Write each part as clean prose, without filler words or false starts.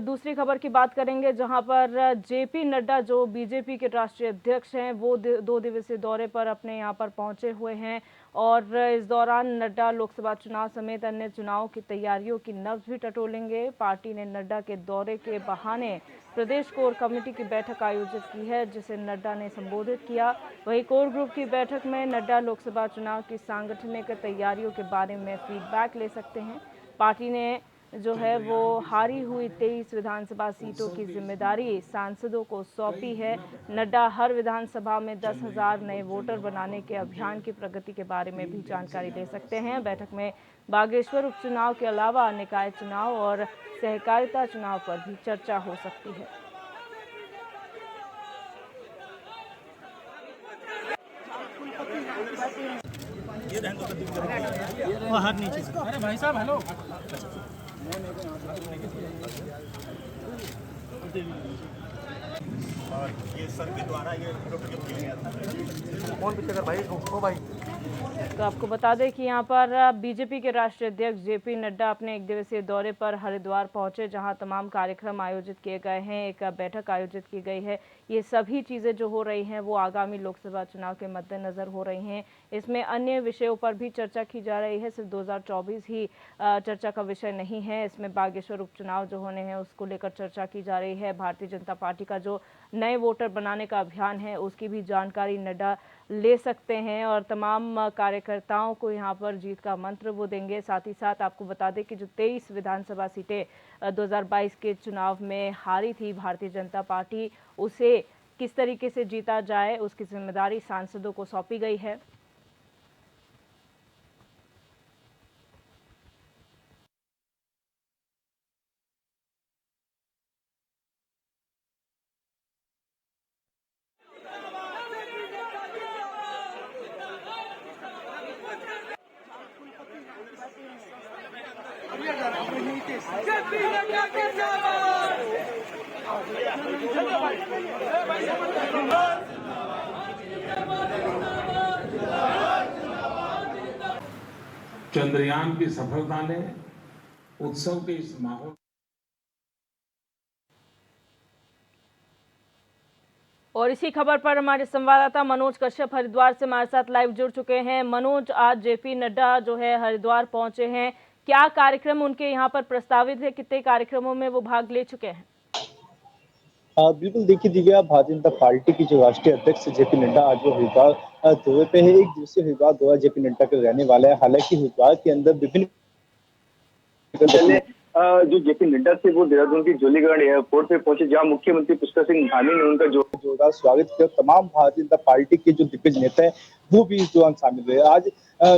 दूसरी खबर की बात करेंगे, जहां पर जेपी नड्डा जो बीजेपी के राष्ट्रीय अध्यक्ष हैं वो 2 दिवसीय दौरे पर अपने यहां पर पहुंचे हुए हैं। और इस दौरान नड्डा लोकसभा चुनाव समेत अन्य चुनावों की तैयारियों की नब्ज भी टटोलेंगे। पार्टी ने नड्डा के दौरे के बहाने प्रदेश कोर कमेटी की बैठक आयोजित की है, जिसे नड्डा ने संबोधित किया। वहीं कोर ग्रुप की बैठक में नड्डा लोकसभा चुनाव की सांगठनिक तैयारियों के बारे में फीडबैक ले सकते हैं। पार्टी ने जो है वो हारी हुई 23 विधानसभा सीटों की जिम्मेदारी सांसदों को सौंपी है। नड्डा हर विधानसभा में 10,000 नए वोटर बनाने के अभियान की प्रगति के बारे में भी जानकारी ले सकते हैं। बैठक में बागेश्वर उपचुनाव के अलावा निकाय चुनाव और सहकारिता चुनाव पर भी चर्चा हो सकती है। अरे भाई साहब हेलो। और ये सर के द्वारा ये किया गया था। कौन पीछे कर भाई को भाई। तो आपको बता दें कि यहाँ पर बीजेपी के राष्ट्रीय अध्यक्ष जेपी नड्डा अपने 1 दिवसीय दौरे पर हरिद्वार पहुंचे, जहां तमाम कार्यक्रम आयोजित किए गए हैं। एक बैठक आयोजित की गई है। ये सभी चीज़ें जो हो रही हैं वो आगामी लोकसभा चुनाव के मद्देनज़र हो रही हैं। इसमें अन्य विषयों पर भी चर्चा की जा रही है, सिर्फ 2024 ही चर्चा का विषय नहीं है। इसमें बागेश्वर उपचुनाव जो होने हैं उसको लेकर चर्चा की जा रही है। भारतीय जनता पार्टी का जो नए वोटर बनाने का अभियान है उसकी भी जानकारी नड्डा ले सकते हैं और तमाम कार्यकर्ताओं को यहाँ पर जीत का मंत्र वो देंगे। साथ ही साथ आपको बता दें कि जो 23 विधानसभा सीटें 2022 के चुनाव में हारी थी भारतीय जनता पार्टी, उसे किस तरीके से जीता जाए उसकी जिम्मेदारी सांसदों को सौंपी गई है। चंद्रयान की सफलता ने उत्सव के इस माहौल और इसी खबर पर हमारे संवाददाता मनोज कश्यप हरिद्वार से हमारे साथ लाइव जुड़ चुके हैं। मनोज, आज जेपी नड्डा जो है हरिद्वार पहुंचे हैं, क्या कार्यक्रम उनके यहाँ पर प्रस्तावित है, कितने कार्यक्रमों में वो भाग ले चुके हैं? बिल्कुल देखिए दिव्या, भारतीय जनता पार्टी की जो राष्ट्रीय अध्यक्ष जेपी नड्डा आज वो हरिद्वार दौरे पे है। 1 दिवसीय हरिद्वार दौरा जेपी नड्डा का रहने वाला है। हालांकि हरिद्वार के अंदर विभिन्न पहले जो जेपी नड्डा थे वो देहरादून की जोलीगढ़ एयरपोर्ट पे पहुंचे, जहां मुख्यमंत्री पुष्कर सिंह धामी ने उनका जोरदार स्वागत किया। तमाम भारतीय जनता पार्टी के जो दिग्गज नेता है वो भी इस दौरान शामिल हुए। आज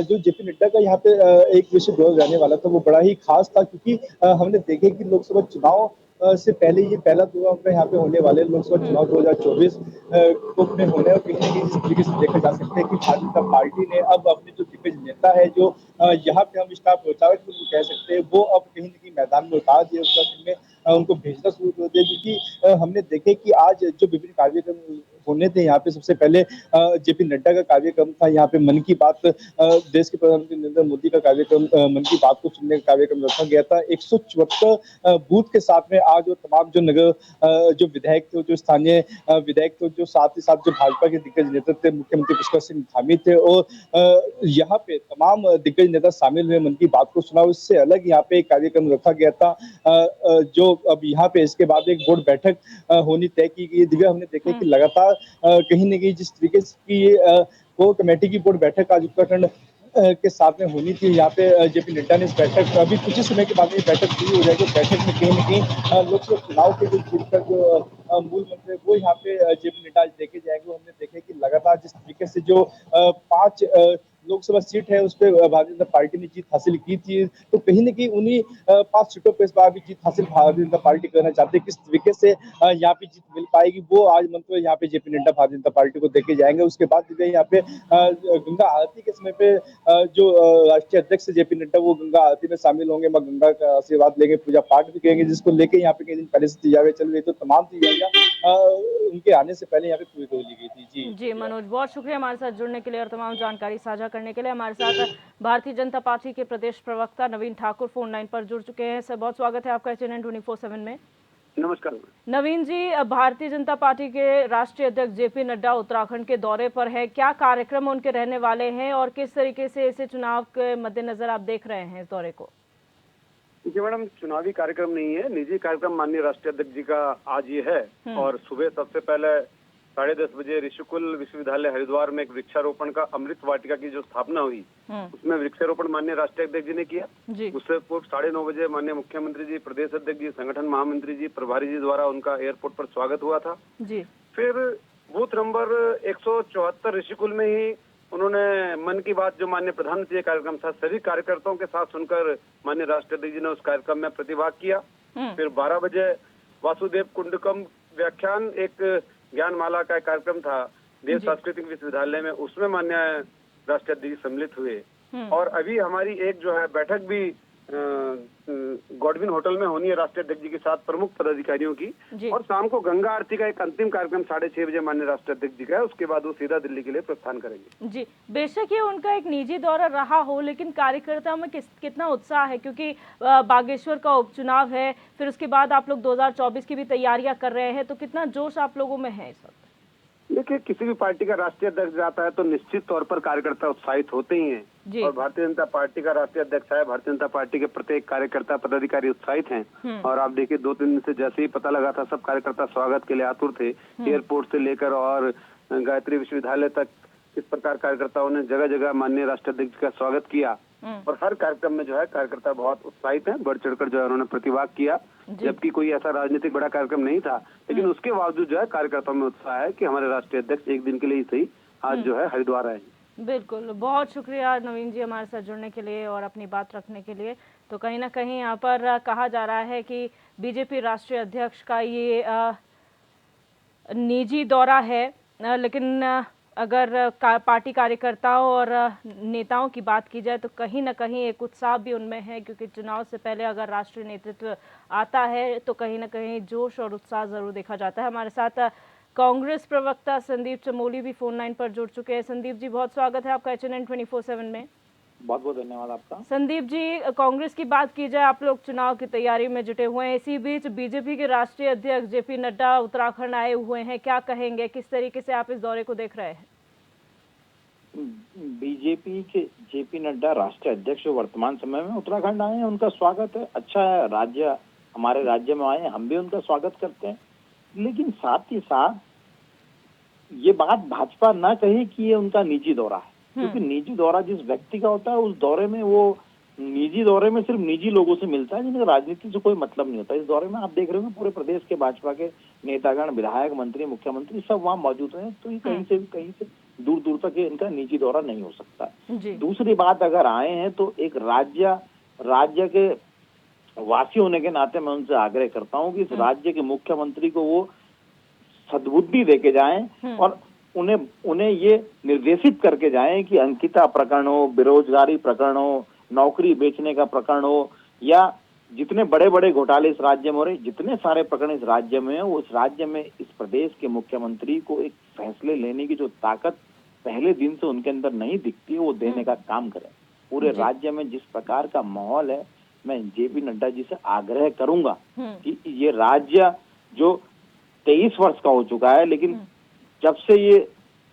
जो जेपी नड्डा का यहाँ पे 1 दिवसीय दौरा रहने वाला था वो बड़ा ही खास था, क्योंकि हमने देखे कि लोकसभा चुनाव से पहले ये पहला दौरा उनका यहाँ पे होने वाले लोकसभा चुनाव 2024 को में होने, और कहीं ना कहीं जिस तरीके से देखा जा सकता है कि भारतीय जनता पार्टी ने अब अपने जो दिग्गज नेता है, जो यहाँ पे हम स्टार प्रचारक कह सकते हैं, वो अब कहीं ना कहीं मैदान में उतार दिए, उत्तराखंड में उनको भेजना शुरू कर दिया। क्योंकि हमने देखे कि आज जो विभिन्न कार्यक्रम होने थे यहाँ पे, सबसे पहले जेपी नड्डा का कार्यक्रम था यहाँ पे, मन की बात, देश के प्रधानमंत्री नरेंद्र मोदी का कार्यक्रम, मन की बात को सुनने का कार्यक्रम रखा गया था। 174 बूथ के साथ में आज वो तमाम जो नगर जो विधायक थे, जो स्थानीय विधायक थे, जो साथ ही साथ जो भाजपा के दिग्गज नेता थे, मुख्यमंत्री पुष्कर सिंह धामी थे, और यहाँ पे तमाम दिग्गज नेता शामिल हुए, मन की बात को सुना। उससे अलग यहाँ पे एक कार्यक्रम रखा गया था जो अब यहाँ पे इसके बाद एक बोर्ड बैठक होनी तय की गई। दिव्या, हमने देखा कि लगातार कहीं न कहीं जिस तरीके की ये कोर कमेटी की बोर्ड बैठक आज उत्तराखंड के साथ में होनी थी, यहाँ पे जेपी नड्डा ने इस बैठक, अभी कुछ ही समय के बाद ये बैठक शुरू हो जाएगी। बैठक में कहीं न कहीं लोकसभा चुनाव के जो जीत का जो मूल मंत्र है वो यहाँ पे जेपी नड्डा देखे जाएंगे। हमने देखा कि लगातार जिस तरीके से जो 5 लोकसभा सीट है उस पे भारतीय जनता पार्टी ने जीत हासिल की थी, तो कहीं न कहीं उन्हीं 5 सीटों पे इस बार भी जीत हासिल भारतीय जनता पार्टी करना चाहती है। किस तरीके से यहाँ पे जीत मिल पाएगी वो आज मंत्र यहाँ पे जेपी नड्डा भारतीय जनता पार्टी को देके जाएंगे। उसके बाद यहाँ पे गंगा आरती के समय पे जो राष्ट्रीय अध्यक्ष जेपी नड्डा वो गंगा आरती में शामिल होंगे, मां गंगा का आशीर्वाद लेंगे, पूजा पाठ भी करेंगे, जिसको लेके यहाँ पे कई दिन पहले से तैयारियां चल रही। तो तमाम तैयारियां उनके आने से पहले यहाँ पे पूरी कर ली गई थी। जी मनोज, बहुत शुक्रिया हमारे साथ जुड़ने के लिए और तमाम जानकारी साझा करने के लिए। हमारे साथ भारतीय जनता पार्टी के प्रदेश प्रवक्ता नवीन ठाकुर फोन लाइन पर जुड़ चुके हैं। सर, बहुत स्वागत है आपका CNN 24/7 में। नमस्कार। नवीन जी, भारतीय जनता पार्टी के राष्ट्रीय अध्यक्ष जेपी नड्डा उत्तराखंड के दौरे पर है, क्या कार्यक्रम उनके रहने वाले हैं और किस तरीके से इसे चुनाव के मद्देनजर आप देख रहे हैं इस दौरे को? जी मैडम, चुनावी कार्यक्रम नहीं है, निजी कार्यक्रम माननीय राष्ट्रीय अध्यक्ष जी का आज ये है। और सुबह सबसे पहले 10:30 बजे ऋषिकुल विश्वविद्यालय हरिद्वार में एक वृक्षारोपण का अमृत वाटिका की जो स्थापना हुई, उसमें वृक्षारोपण माननीय राष्ट्रीय अध्यक्ष जी ने किया। उससे पूर्व 9:30 बजे माननीय मुख्यमंत्री जी, प्रदेश अध्यक्ष जी, संगठन महामंत्री जी, प्रभारी जी द्वारा उनका एयरपोर्ट पर स्वागत हुआ था। फिर बूथ नंबर 174 ऋषिकुल में ही उन्होंने मन की बात जो माननीय प्रधानमंत्री कार्यक्रम था, सभी कार्यकर्ताओं के साथ सुनकर माननीय राष्ट्रीय अध्यक्ष जी ने उस कार्यक्रम में प्रतिभाग किया। फिर 12 बजे वासुदेव कुंडकम व्याख्यान, एक ज्ञानमाला का कार्यक्रम था देव सांस्कृतिक विश्वविद्यालय में, उसमें माननीय राष्ट्रीय अध्यक्ष जी सम्मिलित हुए। और अभी हमारी एक जो है बैठक भी गॉडविन होटल में होनी है राष्ट्रीय अध्यक्ष जी के साथ प्रमुख पदाधिकारियों की। और शाम को गंगा आरती का एक अंतिम कार्यक्रम 6:30 बजे माननीय राष्ट्रीय अध्यक्ष जी का है। उसके बाद वो सीधा दिल्ली के लिए प्रस्थान करेंगे। जी, बेशक ये उनका एक निजी दौरा रहा हो, लेकिन कार्यकर्ताओं में कितना उत्साह है, क्योंकि बागेश्वर का उपचुनाव है, फिर उसके बाद आप लोग 2024 की भी तैयारियां कर रहे हैं, तो कितना जोश आप लोगों में है इस वक्त? देखिए, किसी भी पार्टी का राष्ट्रीय अध्यक्ष जाता है तो निश्चित तौर पर कार्यकर्ता उत्साहित होते ही हैं। और भारतीय जनता पार्टी का राष्ट्रीय अध्यक्ष है, भारतीय जनता पार्टी के प्रत्येक कार्यकर्ता पदाधिकारी उत्साहित हैं। और आप देखिए 2-3 दिन से जैसे ही पता लगा था, सब कार्यकर्ता स्वागत के लिए आतुर थे। एयरपोर्ट से लेकर और गायत्री विश्वविद्यालय तक इस प्रकार कार्यकर्ताओं ने जगह जगह माननीय राष्ट्रीय अध्यक्ष का स्वागत किया। और हर कार्यक्रम में जो है कार्यकर्ता बहुत उत्साहित हैं, बढ़ चढ़कर जो है उन्होंने प्रतिभाग किया। जबकि कोई ऐसा राजनीतिक बड़ा कार्यक्रम नहीं था, लेकिन उसके बावजूद जो है कार्यकर्ताओं में उत्साह है कि हमारे राष्ट्रीय अध्यक्ष एक दिन के लिए ही सही आज जो है हरिद्वार आए। बिल्कुल, बहुत शुक्रिया नवीन जी हमारे साथ जुड़ने के लिए और अपनी बात रखने के लिए। तो कहीं ना कहीं यहाँ पर कहा जा रहा है कि बीजेपी राष्ट्रीय अध्यक्ष का ये निजी दौरा है, लेकिन अगर पार्टी कार्यकर्ताओं और नेताओं की बात की जाए तो कहीं ना कहीं एक उत्साह भी उनमें है, क्योंकि चुनाव से पहले अगर राष्ट्रीय नेतृत्व आता है तो कहीं ना कहीं जोश और उत्साह जरूर देखा जाता है। हमारे साथ कांग्रेस प्रवक्ता संदीप चमोली भी फोन लाइन पर जुड़ चुके हैं। संदीप जी, बहुत स्वागत है आपका HNN 24/7 में। बहुत बहुत धन्यवाद आपका। संदीप जी, कांग्रेस की बात की जाए, आप लोग चुनाव की तैयारी में जुटे हुए हैं, इसी बीच बीजेपी के राष्ट्रीय अध्यक्ष जेपी नड्डा उत्तराखंड आए हुए हैं, क्या कहेंगे, किस तरीके से आप इस दौरे को देख रहे हैं? बीजेपी के जेपी नड्डा राष्ट्रीय अध्यक्ष वर्तमान समय में उत्तराखंड आए हैं, उनका स्वागत है, अच्छा है। राज्य हमारे राज्य में आए, हम भी उनका स्वागत करते हैं। लेकिन साथ ही साथ ये बात भाजपा ना कहे कि ये उनका निजी दौरा है, क्योंकि निजी दौरा जिस व्यक्ति का होता है उस दौरे में, वो निजी दौरे में सिर्फ निजी लोगों से मिलता है जिनका राजनीति से कोई मतलब नहीं होता। इस दौरे में आप देख रहे हो पूरे प्रदेश के भाजपा के नेतागण, विधायक, मंत्री, मुख्यमंत्री सब वहाँ मौजूद हैं। तो ये कहीं से दूर दूर तक इनका निजी दौरा नहीं हो सकता। दूसरी बात, अगर आए हैं तो एक राज्य के वासी होने के नाते मैं उनसे आग्रह करता हूँ कि इस राज्य के मुख्यमंत्री को वो सद्बुद्धि देके जाएं और उन्हें ये निर्देशित करके जाएं कि अंकिता प्रकरण हो, बेरोजगारी प्रकरण हो, नौकरी बेचने का प्रकरण हो, या जितने बड़े बड़े घोटाले इस राज्य में हो रहे, जितने सारे प्रकरण इस राज्य में है, वो इस राज्य में इस प्रदेश के मुख्यमंत्री को एक फैसले लेने की जो ताकत पहले दिन से उनके अंदर नहीं दिखती है, वो देने का काम करें। पूरे राज्य में जिस प्रकार का माहौल है, मैं जेपी नड्डा जी से आग्रह करूंगा कि ये राज्य जो 23 वर्ष का हो चुका है, लेकिन जब से ये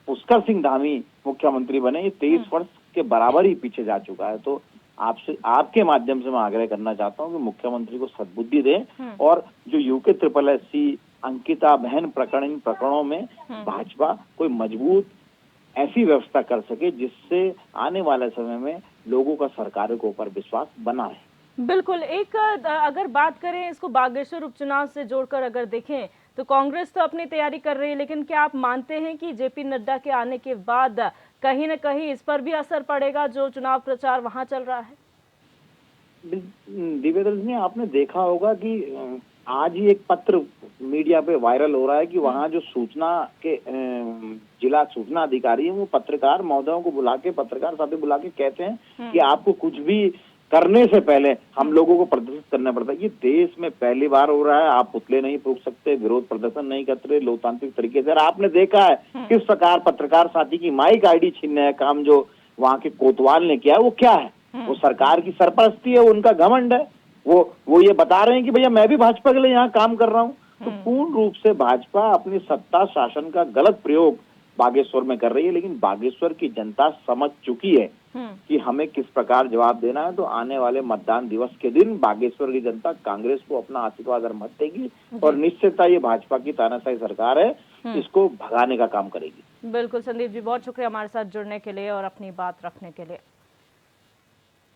पुष्कर सिंह धामी मुख्यमंत्री बने, ये 23 वर्ष के बराबर ही पीछे जा चुका है। तो आपसे, आपके माध्यम से मैं आग्रह करना चाहता हूँ कि मुख्यमंत्री को सद्बुद्धि दें और जो यूके SSSC, अंकिता बहन प्रकरण, इन प्रकरणों में भाजपा कोई मजबूत ऐसी व्यवस्था कर सके जिससे आने वाले समय में लोगों का सरकारों के ऊपर विश्वास बना रहे। बिल्कुल। एक अगर बात करें इसको बागेश्वर उपचुनाव से जोड़कर अगर देखें तो कांग्रेस तो अपनी तैयारी कर रही है, लेकिन क्या आप मानते हैं कि जेपी नड्डा के आने के बाद कहीं न कहीं इस पर भी असर पड़ेगा जो चुनाव प्रचार वहां चल रहा है? दिव्यदर्शनी जी, आपने देखा होगा कि आज ही एक पत्र मीडिया पे वायरल हो रहा है कि वहाँ जो सूचना के जिला सूचना अधिकारी है, वो पत्रकार महोदयों को बुला के, पत्रकार साथी बुला के कहते हैं कि आपको कुछ भी करने से पहले हम लोगों को प्रदर्शित करना पड़ता है। ये देश में पहली बार हो रहा है। आप पुतले नहीं फूंक सकते, विरोध प्रदर्शन नहीं करते लोकतांत्रिक तरीके से। आपने देखा है किस प्रकार पत्रकार साथी की माइक आईडी छीनने का काम जो वहाँ के कोतवाल ने किया, वो क्या है? वो सरकार की सरपरस्ती है, उनका घमंड है। वो ये बता रहे हैं कि भैया मैं भी भाजपा के लिए यहाँ काम कर रहा हूँ। तो पूर्ण रूप से भाजपा अपनी सत्ता शासन का गलत प्रयोग बागेश्वर में कर रही है। लेकिन बागेश्वर की जनता समझ चुकी है कि हमें किस प्रकार जवाब देना है। तो आने वाले मतदान दिवस के दिन बागेश्वर की जनता कांग्रेस को अपना आशीर्वाद और मत देगी और निश्चितता ये भाजपा की तानाशाही सरकार है, इसको भगाने का काम करेगी। बिल्कुल संदीप जी, बहुत शुक्रिया हमारे साथ जुड़ने के लिए और अपनी बात रखने के लिए।